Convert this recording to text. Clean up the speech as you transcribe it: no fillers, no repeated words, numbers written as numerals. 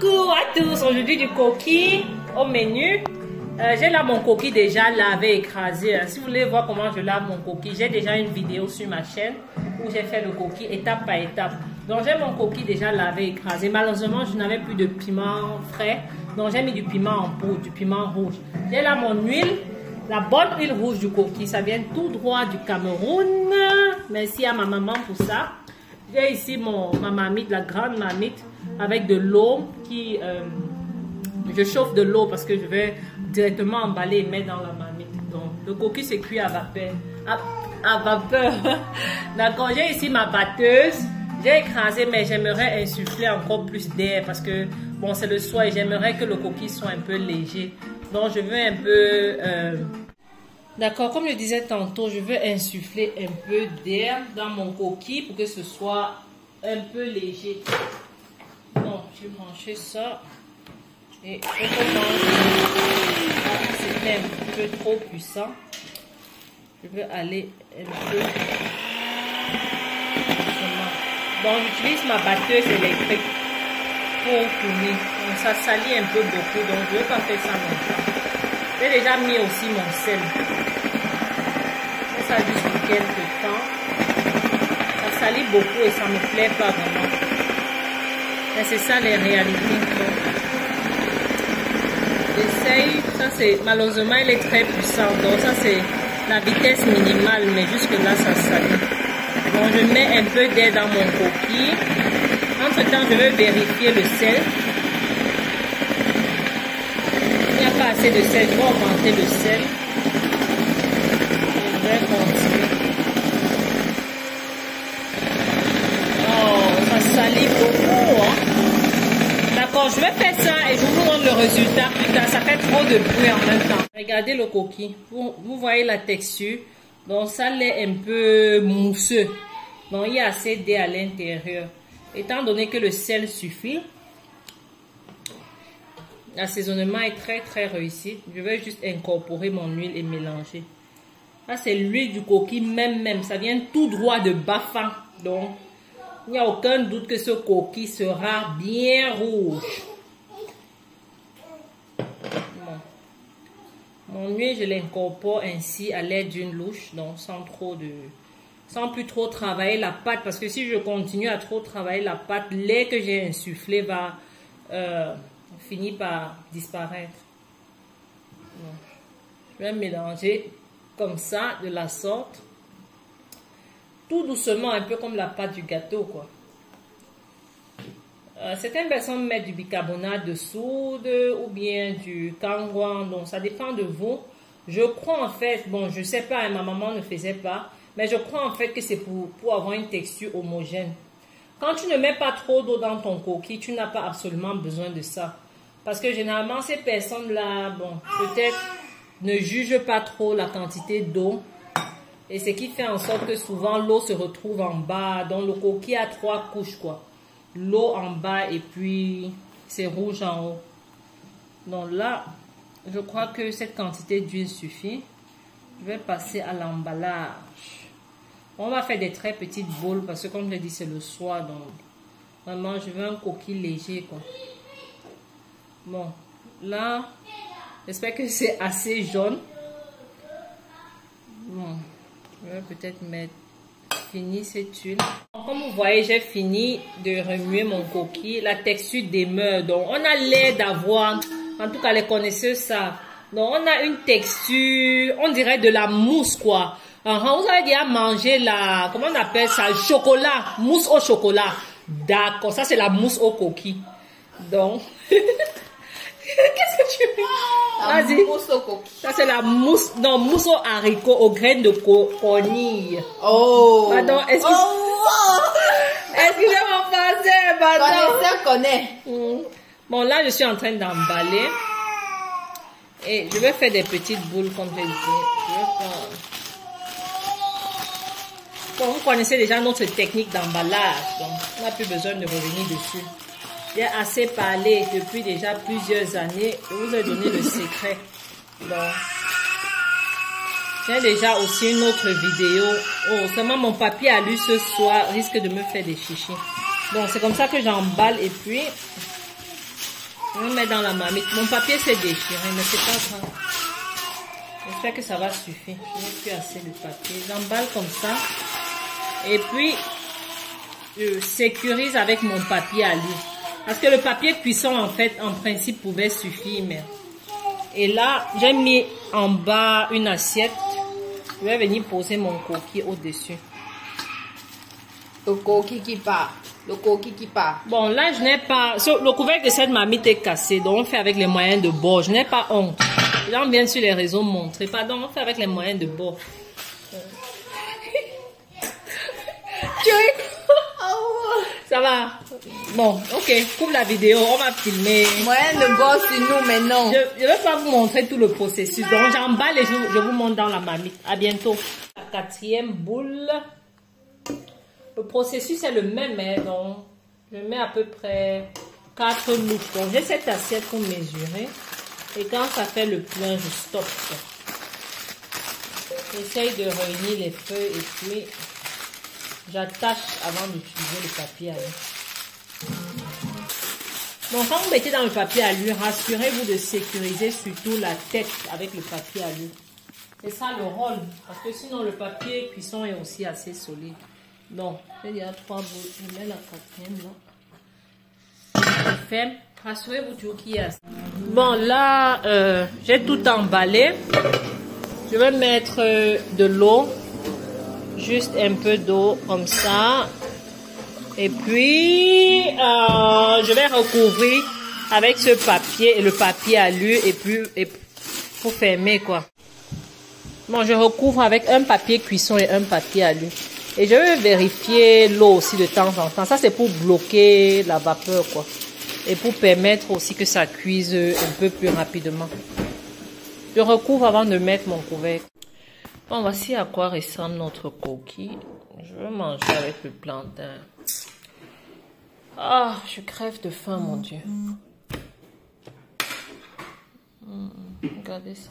Coucou à tous, aujourd'hui du coquille au menu. J'ai là mon coquille déjà lavé, écrasé. Si vous voulez voir comment je lave mon coquille, j'ai déjà une vidéo sur ma chaîne où j'ai fait le coquille étape par étape. Donc j'ai mon coquille déjà lavé, écrasé. Malheureusement, je n'avais plus de piment frais. Donc j'ai mis du piment en poudre, du piment rouge. J'ai là mon huile, la bonne huile rouge du coquille. Ça vient tout droit du Cameroun. Merci à ma maman pour ça. J'ai ici ma marmite, la grande marmite, avec de l'eau qui... je chauffe de l'eau parce que je vais directement emballer et mettre dans la marmite. Donc, le coquille c'est cuit à vapeur. À vapeur. D'accord, j'ai ici ma batteuse. J'ai écrasé, mais j'aimerais insuffler encore plus d'air parce que, bon, c'est le soir et j'aimerais que le coquille soit un peu léger. Donc, je veux un peu... D'accord, comme je disais tantôt, je veux insuffler un peu d'air dans mon coquille pour que ce soit un peu léger. Donc, je vais brancher ça. Et c'était un peu trop puissant. Je veux aller un peu. Donc, j'utilise ma batteuse électrique pour tourner. Donc, ça salit un peu beaucoup. Donc, je ne veux pas faire ça longtemps. J'ai déjà mis aussi mon sel. Ça juste pour quelques temps. Ça salit beaucoup et ça ne me plaît pas vraiment. Mais c'est ça les réalités. J'essaye. Ça c'est malheureusement il est très puissant. Donc ça c'est la vitesse minimale. Mais jusque là ça salit. Donc je mets un peu d'air dans mon coquille. Entre temps je vais vérifier le sel. Il n'y a pas assez de sel, je vais augmenter le sel. Je vais continuer. Oh, ça salit beaucoup. Hein? D'accord, je vais faire ça et je vous montre le résultat plus tard. Ça fait trop de bruit en même temps. Regardez le coquille. Vous voyez la texture. Donc ça l'est un peu mousseux. Donc il y a assez d'air à l'intérieur. Étant donné que le sel suffit. L'assaisonnement est très réussi. Je vais juste incorporer mon huile et mélanger. Ça c'est l'huile du coquille même. Ça vient tout droit de Bafang. Donc il n'y a aucun doute que ce coquille sera bien rouge. Bon. Mon huile je l'incorpore ainsi à l'aide d'une louche. Donc sans plus trop travailler la pâte. Parce que si je continue à trop travailler la pâte, l'air que j'ai insufflé va... finit par disparaître. Bon. Je vais mélanger comme ça, de la sorte. Tout doucement, un peu comme la pâte du gâteau, quoi. Certaines personnes mettent du bicarbonate de soude ou bien du kangouan, donc ça dépend de vous. Je crois en fait, bon, je sais pas, ma maman ne faisait pas, mais je crois en fait que c'est pour avoir une texture homogène. Quand tu ne mets pas trop d'eau dans ton coquille, tu n'as pas absolument besoin de ça. Parce que généralement, ces personnes-là, bon, peut-être ne jugent pas trop la quantité d'eau. Et ce qui fait en sorte que souvent, l'eau se retrouve en bas. Donc, le coquille a 3 couches, quoi. L'eau en bas et puis c'est rouge en haut. Donc là, je crois que cette quantité d'huile suffit. Je vais passer à l'emballage. On va faire des très petites boules parce que, comme je l'ai dit, c'est le soir. Donc, vraiment, je veux un coquille léger, quoi. Bon, là, j'espère que c'est assez jaune. Bon, je vais peut-être finir cette huile. Comme vous voyez, j'ai fini de remuer mon coquille. La texture demeure. Donc, on a l'air d'avoir, en tout cas, les connaisseurs savent. Donc, on a une texture, on dirait de la mousse, quoi. Vous avez déjà mangé la, comment on appelle ça, le chocolat, mousse au chocolat. D'accord, ça c'est la mousse au coquille. Donc... Qu'est-ce que tu veux? Vas-y. Mousse au coquille. Ça c'est la mousse, non, mousse au haricot, aux graines de conille. Oh. Pardon, excusez-moi mon français, pardon. Connaisseur connaît. Bon, là je suis en train d'emballer. Et je vais faire des petites boules comme je disais. Bon, vous connaissez déjà notre technique d'emballage, donc on n'a plus besoin de revenir dessus. J'ai assez parlé depuis déjà plusieurs années. Je vous ai donné le secret. Donc, j'ai déjà aussi une autre vidéo. Oh, seulement mon papier à lui ce soir risque de me faire des chichis. Donc, c'est comme ça que j'emballe et puis Je vais mettre dans la marmite. Mon papier s'est déchiré, mais c'est pas grave. J'espère que ça va suffire. Je n'ai plus assez de papier. J'emballe comme ça. Et puis, je sécurise avec mon papier à lui. Parce que le papier cuisson, en fait, en principe, pouvait suffire. Mais... Et là, j'ai mis en bas une assiette. Je vais venir poser mon coquille au-dessus. Le coquille qui part. Le coquille qui part. Bon, là, je n'ai pas... Le couvercle de cette marmite est cassé. Donc, on fait avec les moyens de bord. Je n'ai pas honte. Les gens viennent sur les réseaux montrer. Pardon, on fait avec les moyens de bord. Ça va? Bon, ok. Coupe la vidéo. On va filmer. Moyen de bord sur nous, mais non. Je ne vais pas vous montrer tout le processus. Donc, j'emballe et je vous montre dans la marmite. À bientôt. La 4e boule. Le processus est le même, hein, donc je mets à peu près 4 louches. Donc j'ai cette assiette pour mesurer. Et quand ça fait le plein, je stoppe. J'essaye de réunir les feuilles et puis j'attache avant d'utiliser le papier à lui. Donc quand vous mettez dans le papier à lui, rassurez-vous de sécuriser surtout la tête avec le papier à lui. C'est ça le rôle. Parce que sinon le papier cuisson est aussi assez solide. Donc, il y a 3 boules. Je mets la 4e là. Je ferme. Rassurez-vous toujours qu'il y a. Bon, là, j'ai tout emballé. Je vais mettre de l'eau. Juste un peu d'eau comme ça. Et puis, je vais recouvrir avec ce papier et le papier à lui. Et puis, pour fermer quoi. Bon, je recouvre avec un papier cuisson et un papier à lui. Et je vais vérifier l'eau aussi de temps en temps. Ça, c'est pour bloquer la vapeur, quoi. Et pour permettre aussi que ça cuise un peu plus rapidement. Je recouvre avant de mettre mon couvercle. Bon, voici à quoi ressemble notre coquille. Je vais manger avec le plantain. Ah, je crève de faim, mon Dieu. Regardez ça.